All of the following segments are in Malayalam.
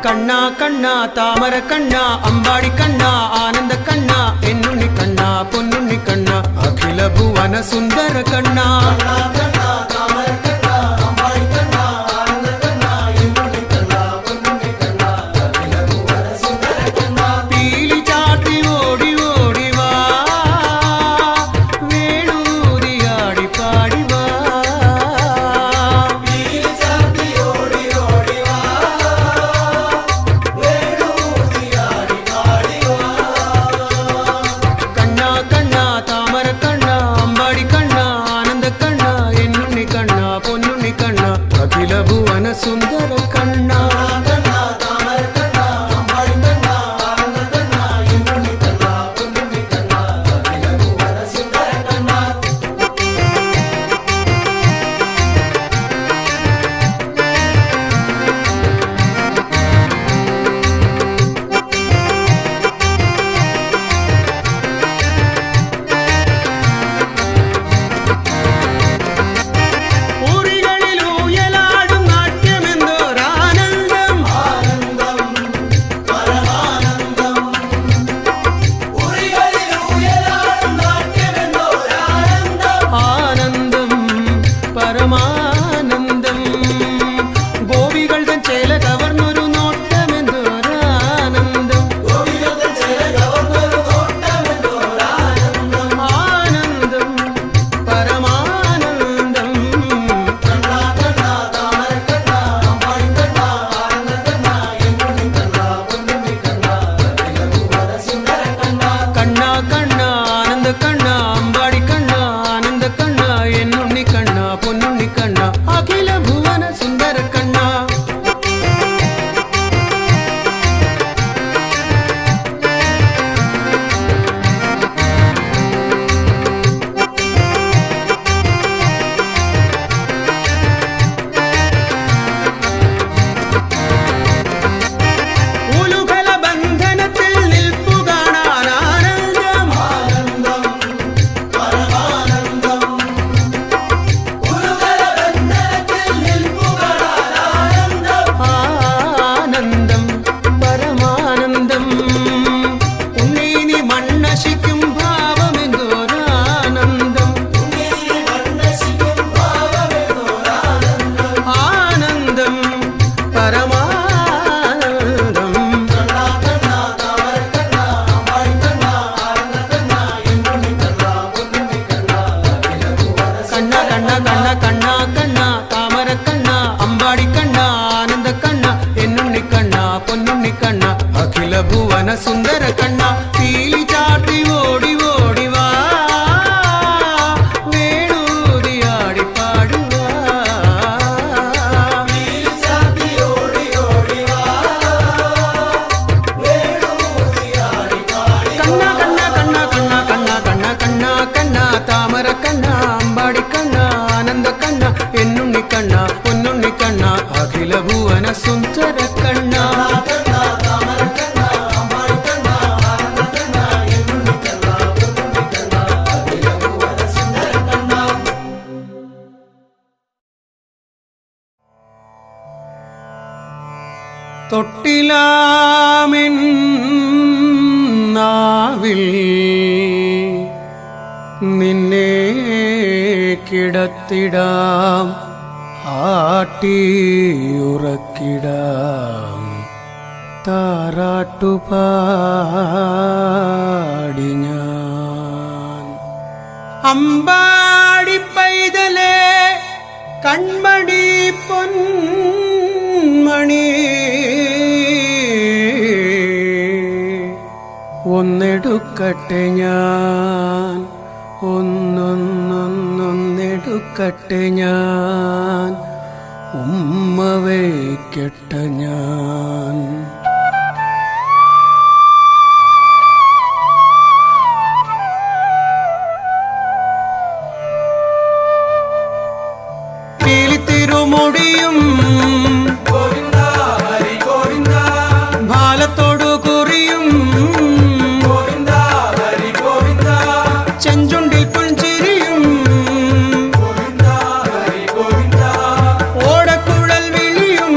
കണ്ണാ കണ്ണാ താമര കണ്ണാ അമ്പാടി കണ്ണാ ആനന്ദ കണ്ണാ എന്നുണ്ണി കണ്ണാ പൊന്നുണ്ണി കണ്ണാ അഖില ഭുവന സുന്ദര കണ്ണാ സുന്ദര കണ്ണ പീലി ചാട്ടി ഓടി ഓടി വാ വേണൂതിയാടി പാടുവാ കണ്ണ കണ്ണ കണ്ണ കണ്ണ കണ്ണ കണ്ണ കണ്ണ കണ്ണ താമര കണ്ണ അമ്പാടി കണ്ണ ആനന്ദ കണ്ണ എന്നുണ്ണി കണ്ണ പൊന്നുണ്ണി കണ്ണ അഖില ഭുവന സുന്ദര കണ്ണ തൊട്ടിലാമിൻ നാവിൽ നിന്നെ കിടത്തിടാം ആട്ടിയുറക്കിടാം താരാട്ടുപാടി ഞാൻ അമ്പാടി പൈതലേ കൺമണി പൊന്മണി ഒന്നെടുക്കട്ടെ ഞാൻ ഒന്നൊന്നെടുക്കട്ടെ ഞാൻ ഉമ്മ വയ്ക്കട്ടെ ഞാൻ പീലിത്തിരുമുടിയും ഭാലത്തോടു കുറിയും ചെഞ്ചുണ്ടിൽ പുഞ്ചിരിയും ഓടക്കുഴൽ വിളിയും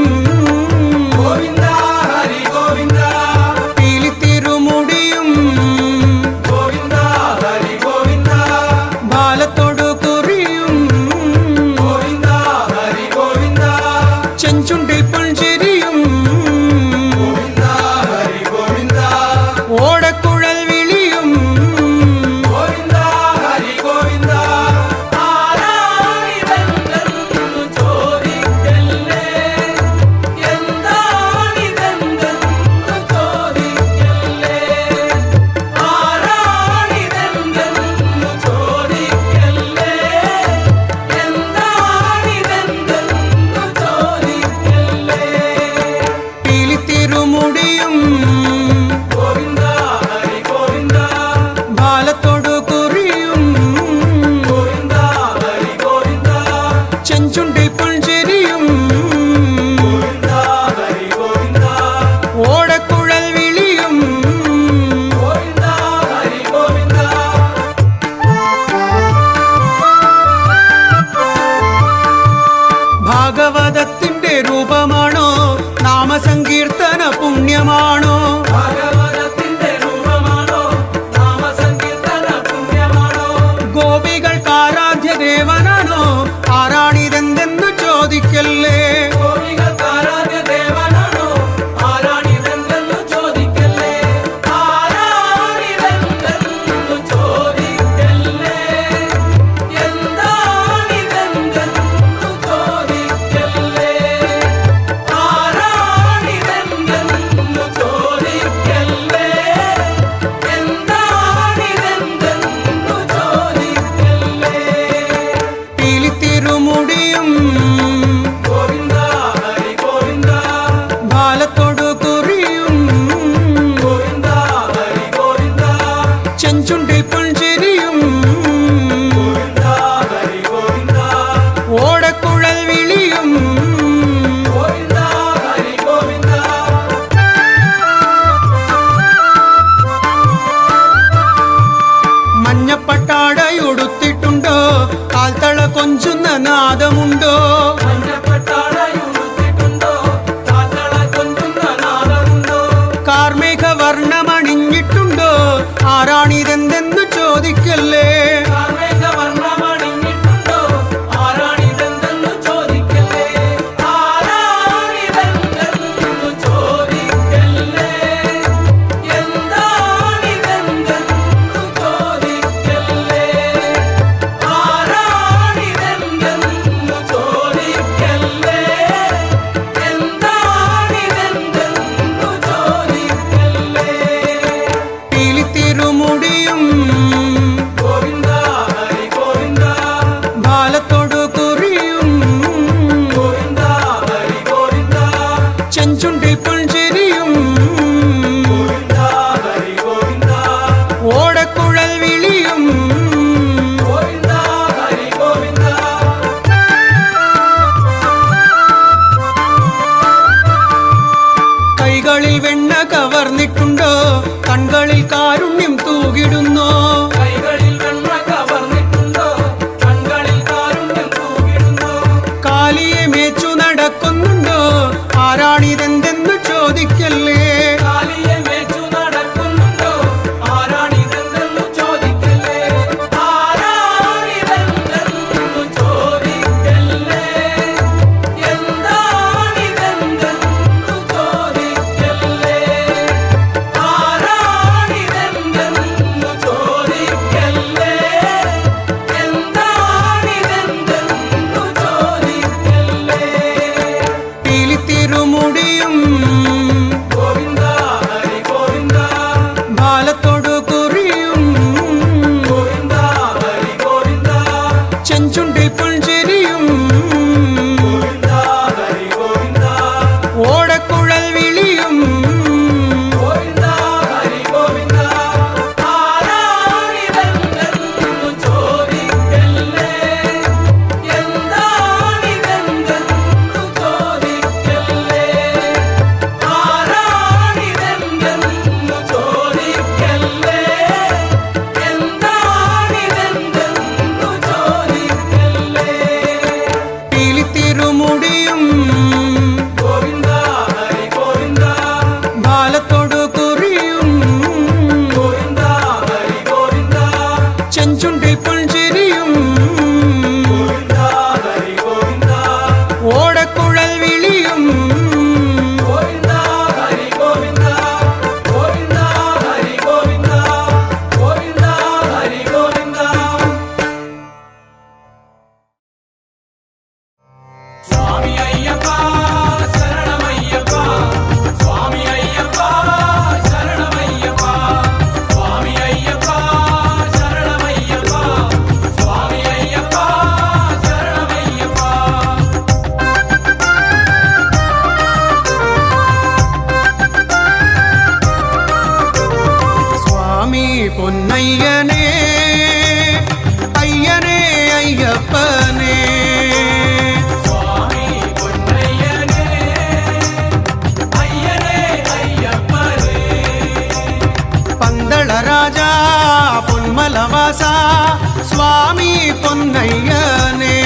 ചെഞ്ചുണ്ടിൽ പുഞ്ചിരിയും ഓടക്കുഴൽ വിളിയും പീലിത്തിരുമുടിയും ബാലത്തോടു കുറിയും ചെഞ്ചുണ്ടിൽ പുഞ്ചിരിയും ഓടക്കുഴൽ വിളിയും ഭാഗവതത്തിന്റെ രൂപമാണോ നാമസങ്കീർത്തന പുണ്യമാണോ ഗോപികൾക്കാരാധ്യ ദേവനാണോ ആരാണിതെന്തെന്നു ചോദിക്കല്ലേ പീലിത്തിരുമുടിയും ബാലത്തോടു കുറിയും ചെഞ്ചുണ്ടിൽ പുഞ്ചിരിയും ഓടക്കുഴൽ വിളിയും മഞ്ഞപ്പട്ടാടയുടുത്തിട്ടുണ്ടോ കാൽത്തള കൊഞ്ചുന്ന നാദമുണ്ടോ കാർമേഘ വർണ്ണമണിഞ്ഞിട്ടുണ്ടോ ആരാണിതെന്തെന്നു ചോദിക്കല്ലേ പീലിത്തിരുമുടിയും ബാലത്തോടു കുറിയും ചെഞ്ചുണ്ടിൽ പുഞ്ചിരിയും ഓടക്കുഴൽ വിളിയും കൈകളിൽ വെണ്ണ കവർന്നിട്ടുണ്ടോ കൺകളിൽ കാരുണ്യം തൂകിടുന്നോ കാലിയെ മേച്ചു നടക്കുന്നുണ്ടോ ആരാണിതെന്തെന്നു ചോദിക്കല്ലേ പീലിത്തിരുമുടിയും പൊന്നയ്യനേ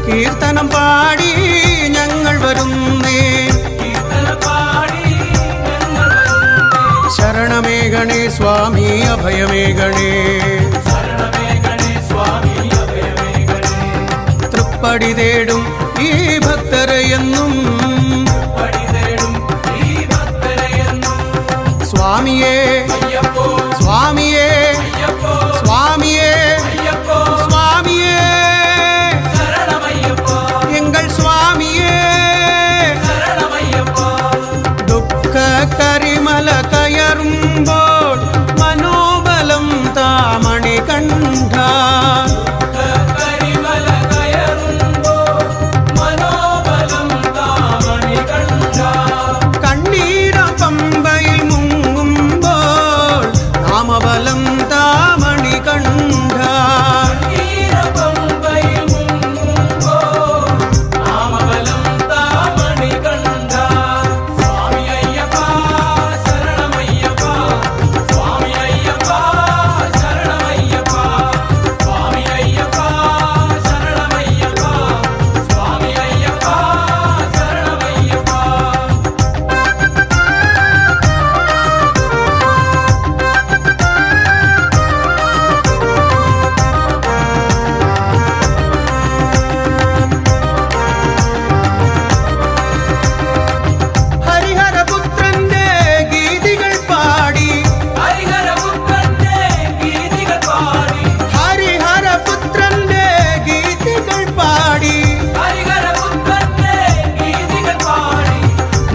കീർത്തനം പാടി ഞങ്ങൾ വരുന്നേ ശരണമേഘണേ സ്വാമി അഭയമേഘണേ തൃപ്പടി തേടും ഈ ഭക്തരെയെന്നും സ്വാമിയേ സ്വാമിയേ സ്വാമിയേ സ്വാമിയേ எங்கள் சுவாமியே துக்க கரிமல கயரும்போல் மனோபலம் தாமணி கண்டா கண்ணீரம் பம்பையில் முங்கும்போல் நாமபலம் தாமணி கண்டா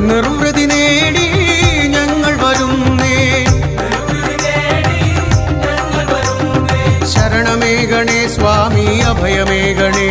നിർവൃതി നേടി ഞങ്ങൾ വരുന്നേ ശരണമേഘണേ സ്വാമി അഭയമേഘണേ